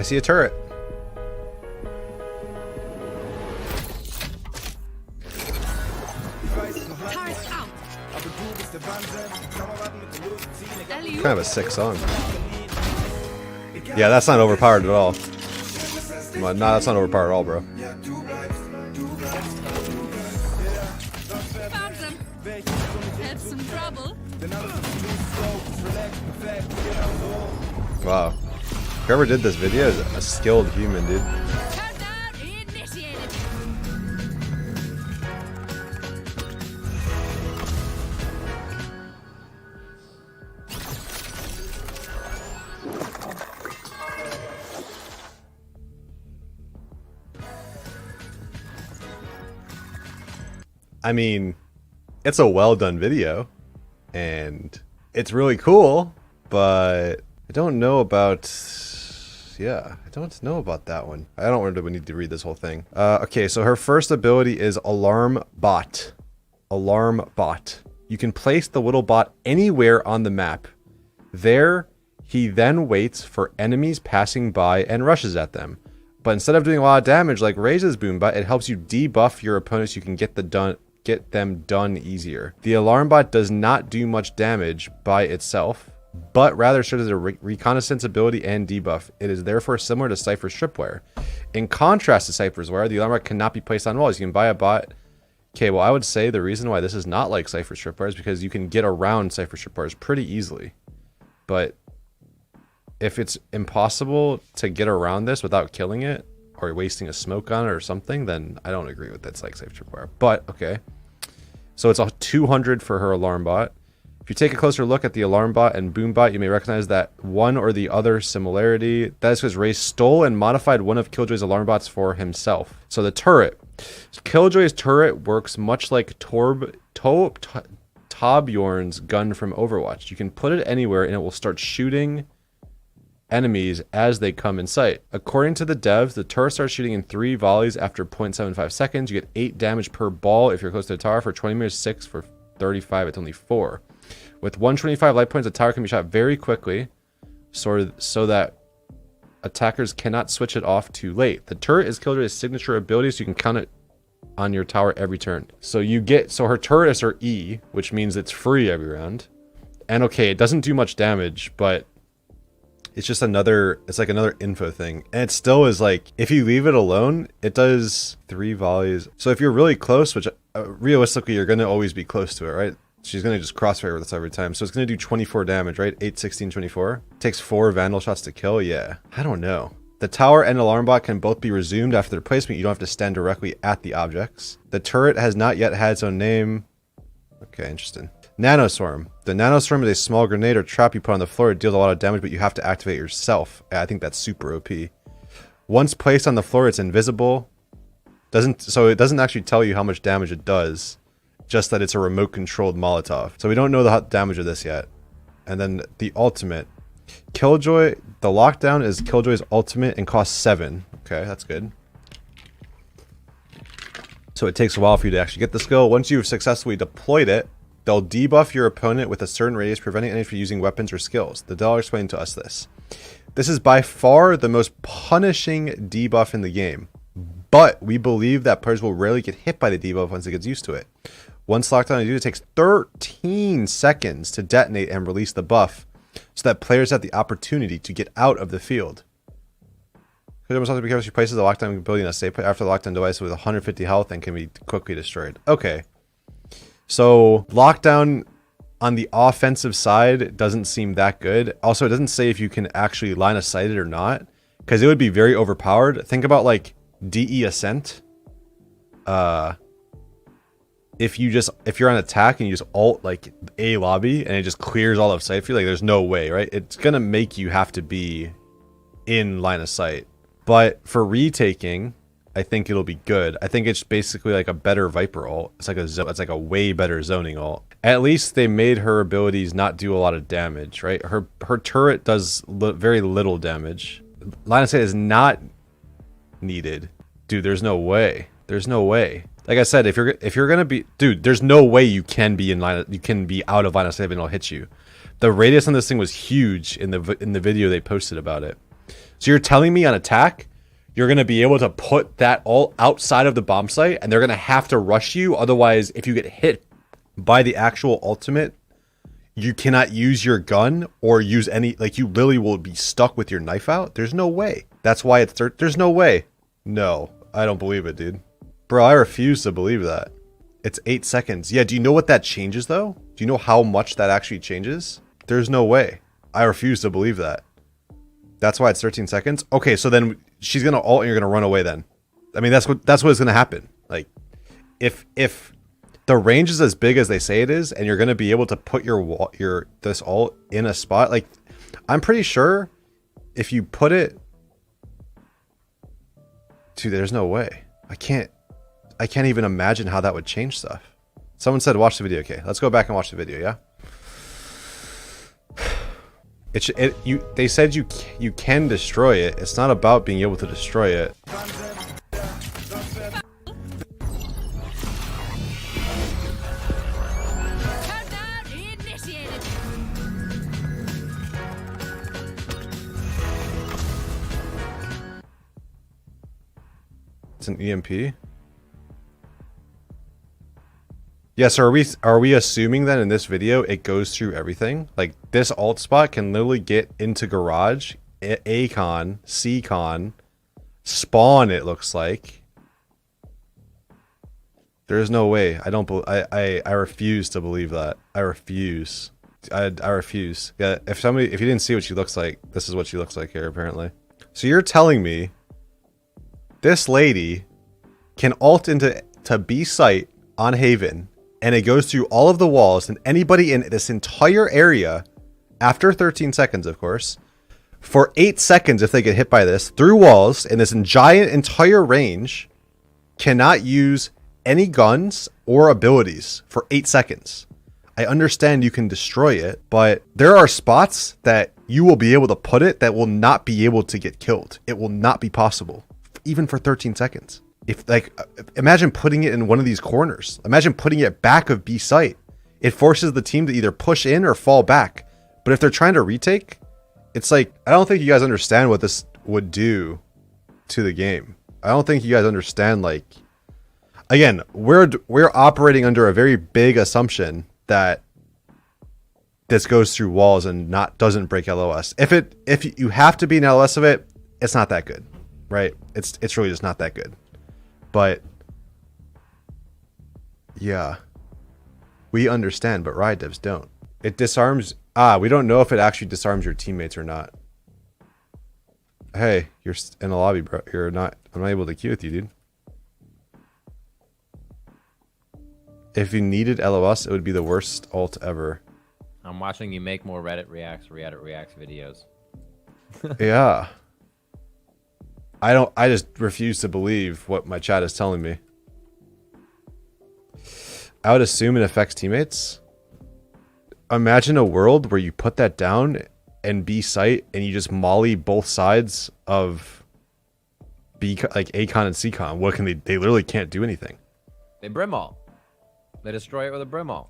see a turret. Kind of a sick song. Yeah, that's not overpowered at all. No, that's not overpowered at all, bro. Found them. Had some trouble. Wow. Whoever did this video is a skilled human, dude. Countdown initiated. I mean, it's a well done video, and it's really cool, but I don't know about, yeah, I don't know about that one. I don't really need to read this whole thing. Okay, so her first ability is Alarm Bot. Alarm Bot. You can place the little bot anywhere on the map. There, he then waits for enemies passing by and rushes at them. But instead of doing a lot of damage like Raze's Boom Bot, it helps you debuff your opponents so you can get them done easier. The alarm bot does not do much damage by itself, but rather serves as a reconnaissance ability and debuff. It is therefore similar to Cypher's Tripwire. In contrast to Cypher's Wire, the alarm bot cannot be placed on walls. You can buy a bot. Okay, well, I would say the reason why this is not like Cypher's Tripwire is because you can get around Cypher's Tripwires pretty easily. But if it's impossible to get around this without killing it, or wasting a smoke on it or something, then I don't agree with that's like Cypher's Tripwire. But, okay. So it's a 200 for her alarm bot. If you take a closer look at the alarm bot and boom bot, you may recognize that one or the other similarity. That is because Raze stole and modified one of Killjoy's alarm bots for himself. So the turret. Killjoy's turret works much like Torbjorn's gun from Overwatch. You can put it anywhere and it will start shooting enemies as they come in sight. According to the devs, the turret starts shooting in 3 volleys after 0.75 seconds. You get 8 damage per ball if you're close to the tower. For 20 meters, 6. For 35, it's only 4. With 125 light points, the tower can be shot very quickly so that attackers cannot switch it off too late. The turret is Killjoy's signature ability, so you can count it on your tower every turn. So her turret is her E, which means it's free every round. And okay, it doesn't do much damage, but it's just it's like another info thing. And it still is like, if you leave it alone, it does 3 volleys. So if you're really close, which realistically, you're going to always be close to it, right? She's going to just crossfire with us every time. So it's going to do 24 damage, right? 8, 16, 24. Takes 4 Vandal shots to kill. Yeah, I don't know. The tower and alarm bot can both be resumed after their placement. You don't have to stand directly at the objects. The turret has not yet had its own name. Okay, interesting. Nanoswarm. The Nanoswarm is a small grenade or trap you put on the floor. It deals a lot of damage, but you have to activate yourself. I think that's super OP. Once placed on the floor, it's invisible. So it doesn't actually tell you how much damage it does, just that it's a remote-controlled Molotov. So we don't know the damage of this yet. And then the ultimate. Killjoy. The lockdown is Killjoy's ultimate and costs 7. Okay, that's good. So it takes a while for you to actually get the skill. Once you've successfully deployed it, they'll debuff your opponent with a certain radius, preventing any from using weapons or skills. The Dollar explained to us this. This is by far the most punishing debuff in the game, but we believe that players will rarely get hit by the debuff once it gets used to it. Once lockdown is used, it takes 13 seconds to detonate and release the buff, so that players have the opportunity to get out of the field. Killjoy must also be careful. She places the lockdown ability in a safe place after the lockdown device with 150 health and can be quickly destroyed. Okay. So lockdown on the offensive side doesn't seem that good. Also, it doesn't say if you can actually line of sight it or not, because it would be very overpowered. Think about like DE Ascent. If you're on attack and you just ult like a lobby and it just clears all of sight for you, like there's no way, right? It's gonna make you have to be in line of sight. But for retaking, I think it'll be good. I think it's basically like a better Viper ult. It's like a way better zoning ult. At least they made her abilities not do a lot of damage, right? Her turret does very little damage. Line of sight is not needed. Dude, there's no way. There's no way. Like I said, if you're gonna be, dude, there's no way you can be out of line of sight and it'll hit you. The radius on this thing was huge in the video they posted about it. So you're telling me on attack, you're going to be able to put that all outside of the bomb site, and they're going to have to rush you. Otherwise, if you get hit by the actual ultimate, you cannot use your gun or use any, like, you literally will be stuck with your knife out. There's no way. That's why it's, there's no way. No, I don't believe it, dude. Bro, I refuse to believe that. It's 8 seconds. Yeah, do you know what that changes, though? Do you know how much that actually changes? There's no way. I refuse to believe that. That's why it's 13 seconds? Okay, so then she's going to ult and you're going to run away then. I mean, that's what's going to happen. Like, if the range is as big as they say it is, and you're going to be able to put this ult in a spot, like, I'm pretty sure if you put it... Dude, there's no way. I can't even imagine how that would change stuff. Someone said watch the video. Okay, let's go back and watch the video, yeah? They said you can destroy it. It's not about being able to destroy it. Countdown initiated. It's an EMP. Yeah, so are we assuming that in this video it goes through everything? Like, this alt spot can literally get into garage, A-con, C-con, spawn, it looks like. There's no way. I refuse to believe that. I refuse. I refuse. Yeah, if you didn't see what she looks like, this is what she looks like here, apparently. So you're telling me this lady can ult into B site on Haven, and it goes through all of the walls, and anybody in this entire area, after 13 seconds, of course, for 8 seconds, if they get hit by this, through walls, in this giant entire range, cannot use any guns or abilities for 8 seconds. I understand you can destroy it, but there are spots that you will be able to put it that will not be able to get killed. It will not be possible, even for 13 seconds. If, like, imagine putting it in one of these corners. Imagine putting it back of B site. It forces the team to either push in or fall back. But if they're trying to retake, it's like, I don't think you guys understand what this would do to the game. I don't think you guys understand, like, again, we're operating under a very big assumption that this goes through walls and doesn't break LOS. If you have to be an LOS of it, it's not that good, right? It's really just not that good. But yeah, we understand, but riot devs don't. It disarms. We don't know if it actually disarms your teammates or not. Hey, you're in the lobby, bro. I'm not able to queue with you, dude. If you needed LOS, it would be the worst ult ever. I'm watching you make more Reddit reacts videos. Yeah. I just refuse to believe what my chat is telling me. I would assume it affects teammates. Imagine a world where you put that down and B site and you just molly both sides of B, like A-con and C-con. What can they literally can't do anything. They brimall. They destroy it with a brimall.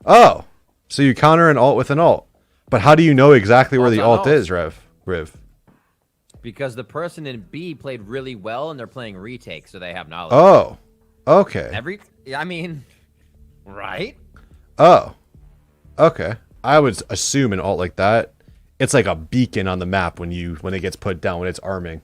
Oh, so you counter an ult with an ult. But how do you know exactly where the ult is, Riv? Because the person in B played really well and they're playing retake, so they have knowledge. Oh, okay. I mean, right? Oh, okay. I would assume an ult like that, it's like a beacon on the map when it gets put down, when it's arming.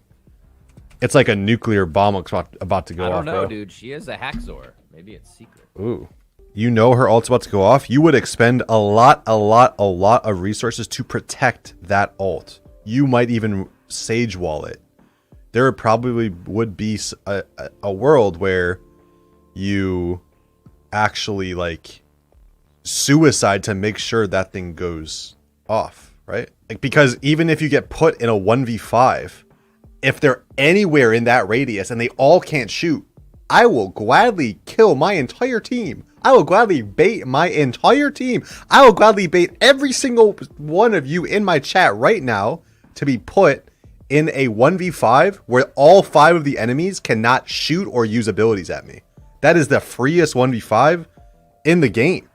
It's like a nuclear bomb about to go off. I don't know, bro. dude. She is a Haxor. Maybe it's secret. Ooh. You know her ult's about to go off. You would expend a lot of resources to protect that ult. You might even sage wall it. There probably would be a world where you actually, like, suicide to make sure that thing goes off, right? Like, because even if you get put in a 1v5, if they're anywhere in that radius and they all can't shoot, I will gladly kill my entire team. I will gladly bait my entire team. I will gladly bait every single one of you in my chat right now to be put in a 1v5 where all 5 of the enemies cannot shoot or use abilities at me. That is the freest 1v5 in the game.